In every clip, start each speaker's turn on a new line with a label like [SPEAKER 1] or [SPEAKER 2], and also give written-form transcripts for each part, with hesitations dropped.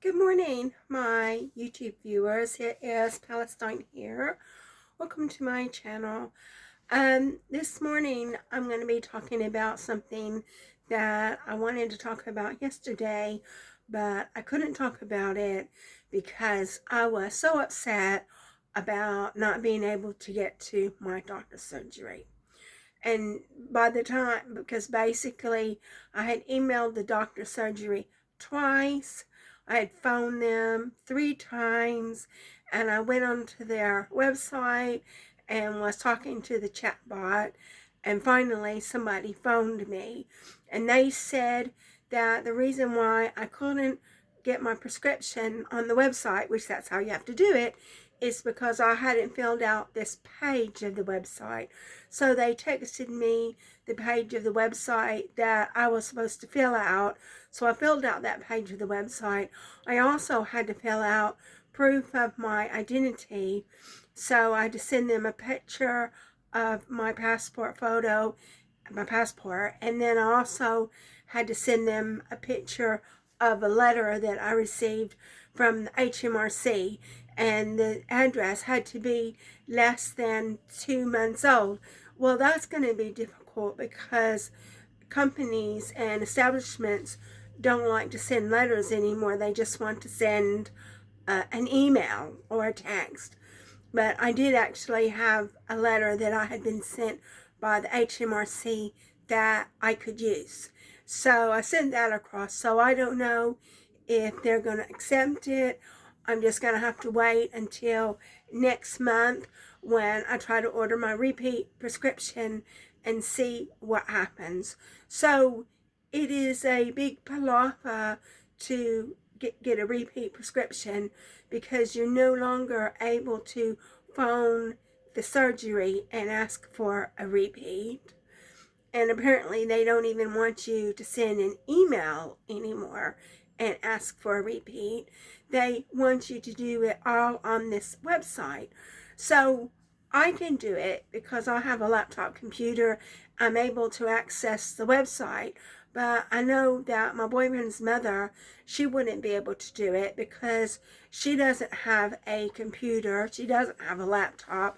[SPEAKER 1] Good morning, my YouTube viewers. It is Palestine here. Welcome to my channel. This morning I'm going to be talking about something that I wanted to talk about yesterday, but I couldn't talk about it because I was so upset about not being able to get to my doctor's surgery. And by the time, because basically I had emailed the doctor's surgery twice, I had phoned them 3 times, and I went onto their website and was talking to the chatbot, and finally somebody phoned me, and they said that the reason why I couldn't get my prescription on the website, which that's how you have to do it, is because I hadn't filled out this page of the website. So they texted me the page of the website that I was supposed to fill out. So I filled out that page of the website. I also had to fill out proof of my identity. So I had to send them a picture of my passport photo, my passport, and then I also had to send them a picture of a letter that I received from the HMRC, and the address had to be less than 2 months old. Well, that's going to be difficult because companies and establishments don't like to send letters anymore. They just want to send an email or a text. But I did actually have a letter that I had been sent by the HMRC that I could use. So I sent that across. So I don't know if they're going to accept it. I'm just going to have to wait until next month when I try to order my repeat prescription and see what happens. So it is a big palaver to get a repeat prescription because you're no longer able to phone the surgery and ask for a repeat. And apparently they don't even want you to send an email anymore and ask for a repeat. They want you to do it all on this website. So I can do it because I have a laptop computer. I'm able to access the website. But I know that my boyfriend's mother, she wouldn't be able to do it because she doesn't have a computer. She doesn't have a laptop.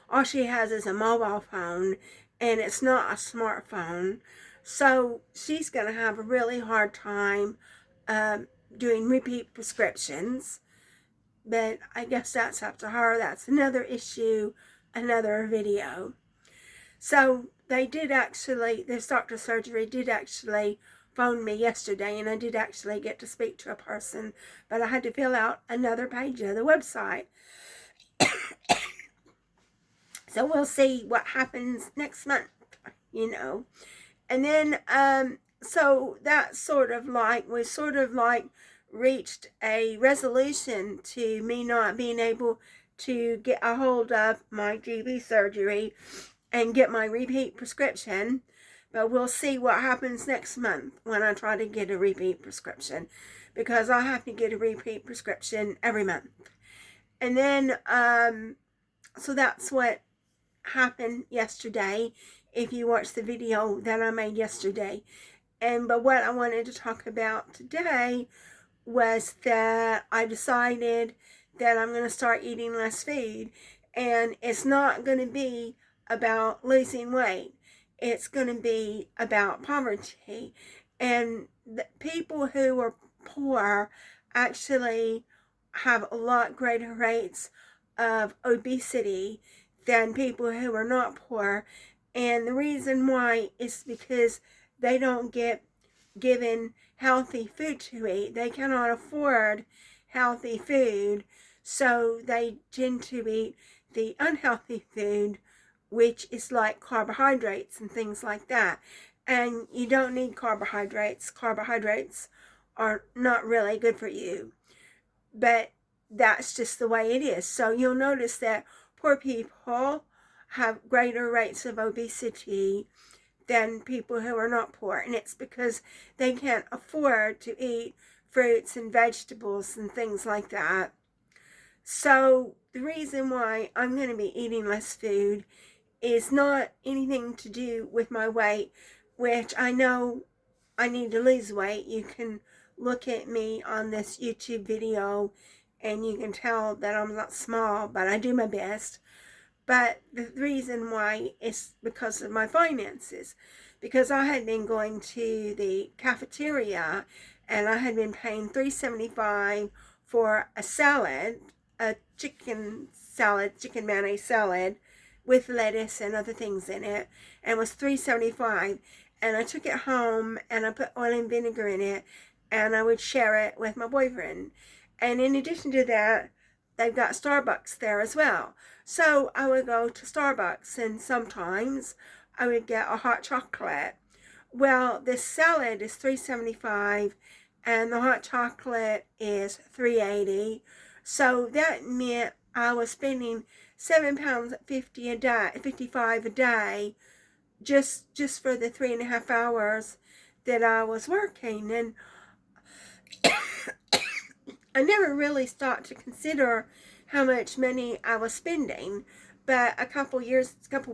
[SPEAKER 1] All she has is a mobile phone, and it's not a smartphone. So she's going to have a really hard time doing repeat prescriptions. But I guess that's up to her. That's another issue, another video. So they did actually, this doctor surgery did actually phone me yesterday, and I did actually get to speak to a person, but I had to fill out another page of the website. So we'll see what happens next month, you know. And then, so that we sort of like reached a resolution to me not being able to get a hold of my GB surgery and get my repeat prescription. But we'll see what happens next month when I try to get a repeat prescription, because I have to get a repeat prescription every month. And then, so that's what happened yesterday, if you watched the video that I made yesterday. But what I wanted to talk about today was that I decided that I'm going to start eating less food, and it's not going to be about losing weight. It's going to be about poverty. And the people who are poor actually have a lot greater rates of obesity than people who are not poor. And the reason why is because they don't get given healthy food to eat. They cannot afford healthy food, so they tend to eat the unhealthy food, which is like carbohydrates and things like that. And you don't need carbohydrates. Carbohydrates are not really good for you, but that's just the way it is. So you'll notice that poor people have greater rates of obesity than people who are not poor, and it's because they can't afford to eat fruits and vegetables and things like that. So the reason why I'm going to be eating less food is not anything to do with my weight, which I know I need to lose weight. You can look at me on this YouTube video and you can tell that I'm not small, but I do my best. But the reason why is because of my finances. Because I had been going to the cafeteria and I had been paying $3.75 for a salad, a chicken salad, chicken mayonnaise salad with lettuce and other things in it, and it was $3.75. And I took it home and I put oil and vinegar in it and I would share it with my boyfriend. And in addition to that, they've got Starbucks there as well. So I would go to Starbucks and sometimes I would get a hot chocolate. Well, this salad is $3.75 and the hot chocolate is $3.80. So that meant I was spending £7.50 a day, 55 a day, just for the 3.5 hours that I was working. And I never really stopped to consider how much money I was spending. But a couple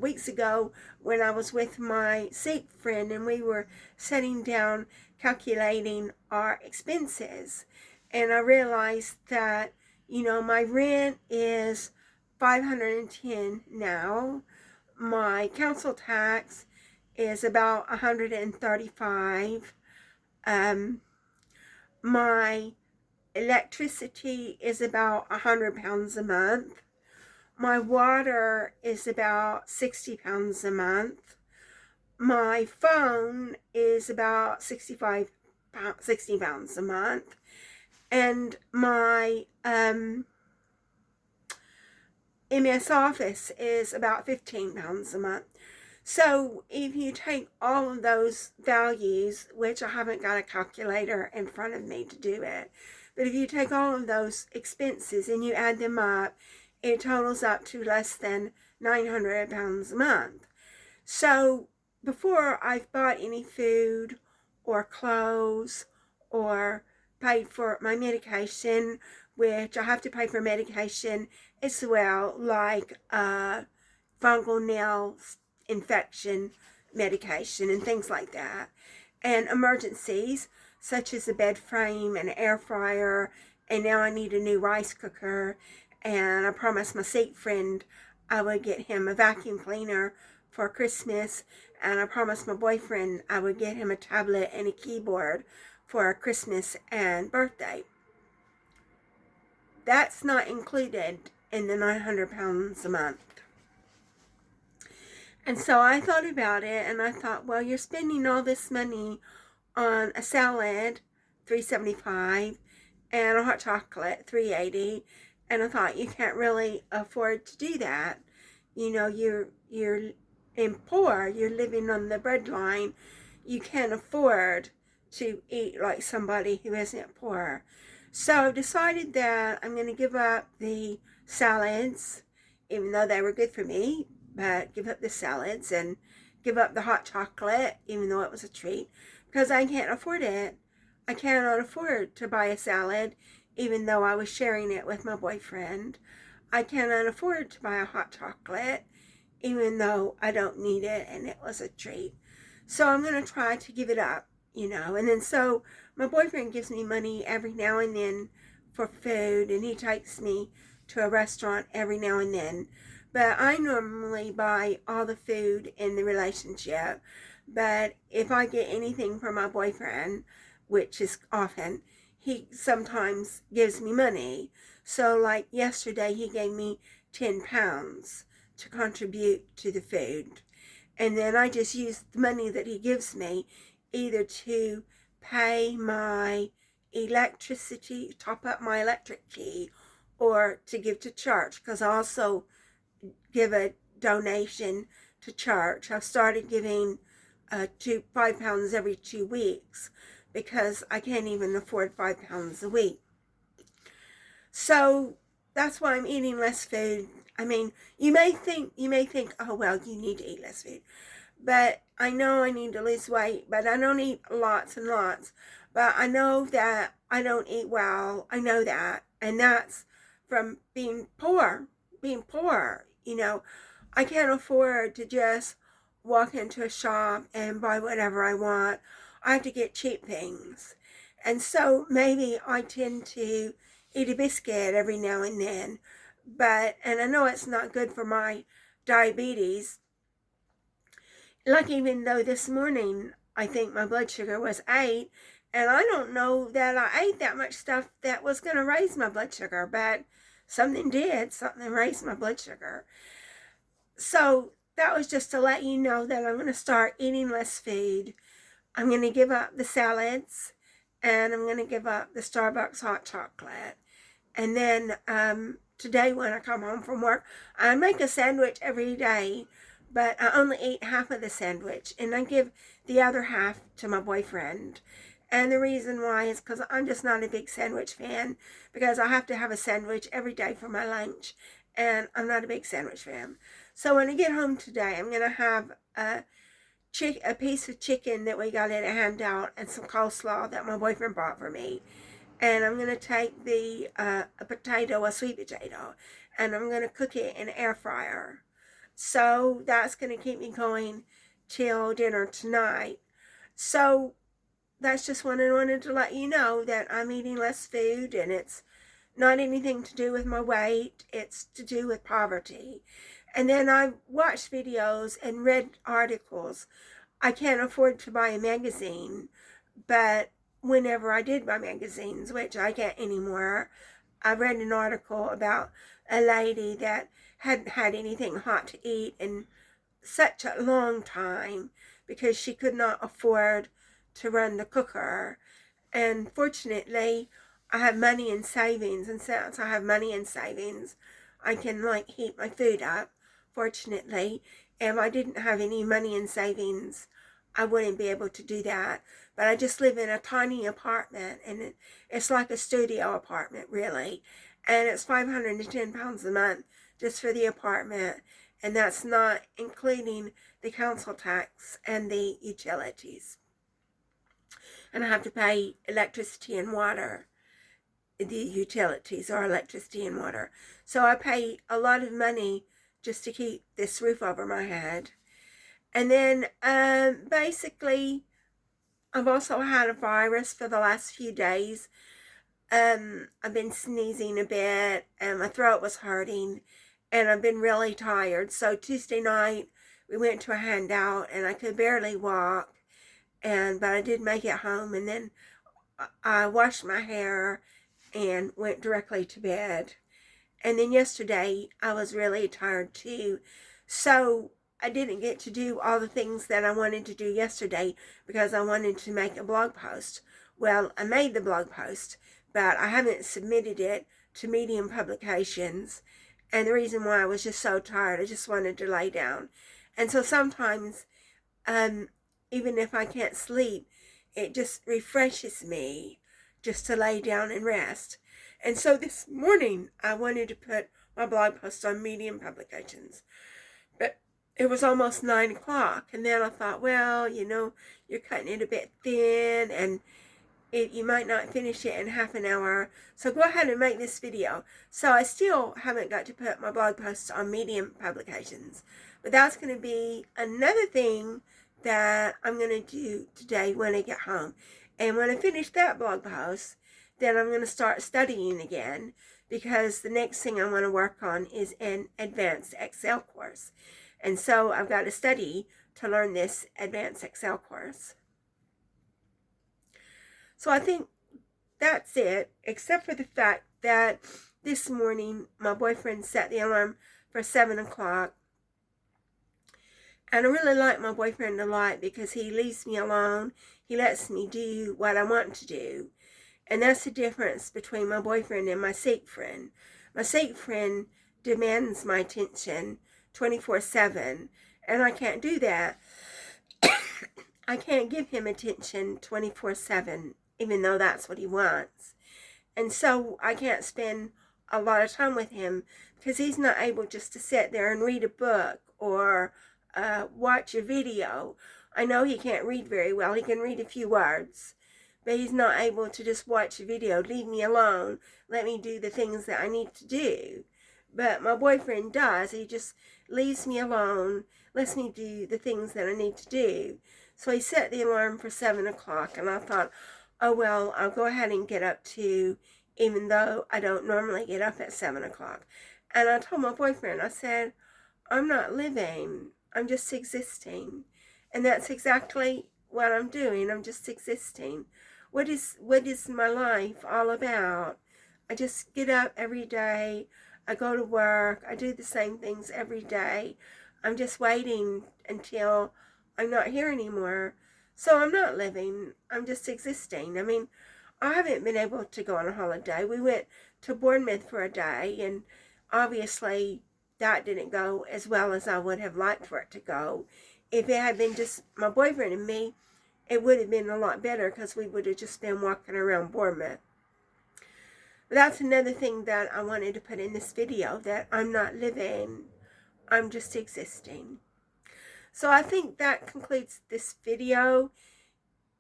[SPEAKER 1] weeks ago, when I was with my Sikh friend and we were sitting down calculating our expenses, and I realized that, my rent is $510 now. My council tax is about $135. My electricity is about £100 a month. My water is about £60 a month. My phone is about £60 a month. And my MS Office is about £15 a month. So if you take all of those values, which I haven't got a calculator in front of me to do it, but if you take all of those expenses and you add them up, it totals up to less than £900 a month. So before I've bought any food or clothes or paid for my medication, which I have to pay for medication as well, like fungal nail infection medication and things like that, and emergencies such as a bed frame and an air fryer, and now I need a new rice cooker, and I promised my Sikh friend I would get him a vacuum cleaner for Christmas, and I promised my boyfriend I would get him a tablet and a keyboard for Christmas and birthday. That's not included in the £900 a month. And so I thought about it and I thought, well, you're spending all this money on a salad, $3.75, and a hot chocolate, $3.80, and I thought you can't really afford to do that. You're poor, you're living on the breadline. You can't afford to eat like somebody who isn't poor. So I've decided that I'm going to give up the salads, even though they were good for me, but give up the salads and give up the hot chocolate, even though it was a treat, because I can't afford it. I cannot afford to buy a salad, even though I was sharing it with my boyfriend. I cannot afford to buy a hot chocolate, even though I don't need it and it was a treat. So I'm going to try to give it up, and then so my boyfriend gives me money every now and then for food, and he takes me to a restaurant every now and then. But I normally buy all the food in the relationship. But if I get anything from my boyfriend, which is often, he sometimes gives me money. So like yesterday, he gave me £10 to contribute to the food. And then I just use the money that he gives me either to pay my electricity, top up my electric key, or to give to church, because I also give a donation to church. I've started giving £5 every 2 weeks because I can't even afford £5 a week. So that's why I'm eating less food. I mean, you may think, oh well, you need to eat less food. But I know I need to lose weight, but I don't eat lots and lots. But I know that I don't eat well. I know that. And that's from being poor. I can't afford to just walk into a shop and buy whatever I want. I have to get cheap things. And so maybe I tend to eat a biscuit every now and then. And I know it's not good for my diabetes. Like, even though this morning I think my blood sugar was 8, and I don't know that I ate that much stuff that was going to raise my blood sugar, but something did. Something raised my blood sugar. So that was just to let you know that I'm going to start eating less food. I'm going to give up the salads, and I'm going to give up the Starbucks hot chocolate. And then today when I come home from work, I make a sandwich every day, but I only eat half of the sandwich, and I give the other half to my boyfriend. And the reason why is because I'm just not a big sandwich fan, because I have to have a sandwich every day for my lunch, and I'm not a big sandwich fan. So when I get home today, I'm going to have a piece of chicken that we got in a handout and some coleslaw that my boyfriend bought for me. And I'm going to take a sweet potato, and I'm going to cook it in an air fryer. So that's going to keep me going till dinner tonight. So that's just what I wanted to let you know, that I'm eating less food, and it's not anything to do with my weight. It's to do with poverty. And then I watched videos and read articles. I can't afford to buy a magazine, but whenever I did buy magazines, which I can't anymore, I read an article about a lady that hadn't had anything hot to eat in such a long time because she could not afford to run the cooker. And fortunately, I have money in savings, and since I have money in savings, I can heat my food up, fortunately. If I didn't have any money in savings, I wouldn't be able to do that. But I just live in a tiny apartment, and it's like a studio apartment, really. And it's £510 a month just for the apartment, and that's not including the council tax and the utilities. And I have to pay electricity and water. The utilities are electricity and water. So I pay a lot of money just to keep this roof over my head. And then basically, I've also had a virus for the last few days. I've been sneezing a bit, and my throat was hurting, and I've been really tired. So Tuesday night, we went to a handout, and I could barely walk, but I did make it home, and then I washed my hair and went directly to bed. And then yesterday, I was really tired too. So I didn't get to do all the things that I wanted to do yesterday because I wanted to make a blog post. Well, I made the blog post, but I haven't submitted it to Medium Publications. And the reason why I was just so tired, I just wanted to lay down. And so sometimes, even if I can't sleep, it just refreshes me just to lay down and rest. And so this morning, I wanted to put my blog post on Medium Publications. But it was almost 9 o'clock. And then I thought, well, you're cutting it a bit thin, and you might not finish it in half an hour. So go ahead and make this video. So I still haven't got to put my blog posts on Medium Publications. But that's going to be another thing that I'm going to do today when I get home. And when I finish that blog post, then I'm going to start studying again, because the next thing I want to work on is an advanced Excel course. And so I've got to study to learn this advanced Excel course. So I think that's it, except for the fact that this morning my boyfriend set the alarm for 7 o'clock. And I really like my boyfriend a lot because he leaves me alone. He lets me do what I want to do. And that's the difference between my boyfriend and my Sikh friend. My Sikh friend demands my attention 24/7, and I can't do that. I can't give him attention 24/7, even though that's what he wants. And so I can't spend a lot of time with him because he's not able just to sit there and read a book or watch a video. I know he can't read very well. He can read a few words, but he's not able to just watch a video, leave me alone, let me do the things that I need to do. But my boyfriend does. He just leaves me alone, lets me do the things that I need to do. So he set the alarm for 7 o'clock, and I thought, oh well, I'll go ahead and get up too, even though I don't normally get up at 7 o'clock. And I told my boyfriend, I said, I'm not living, I'm just existing. And that's exactly what I'm doing. I'm just existing. What is my life all about? I just get up every day. I go to work. I do the same things every day. I'm just waiting until I'm not here anymore. So I'm not living. I'm just existing. I mean, I haven't been able to go on a holiday. We went to Bournemouth for a day, and obviously that didn't go as well as I would have liked for it to go. If it had been just my boyfriend and me, it would have been a lot better because we would have just been walking around Bournemouth. But that's another thing that I wanted to put in this video, that I'm not living, I'm just existing. So I think that concludes this video.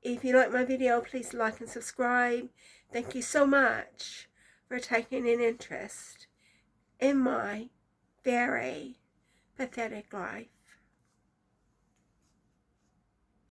[SPEAKER 1] If you like my video, please like and subscribe. Thank you so much for taking an interest in my very pathetic life.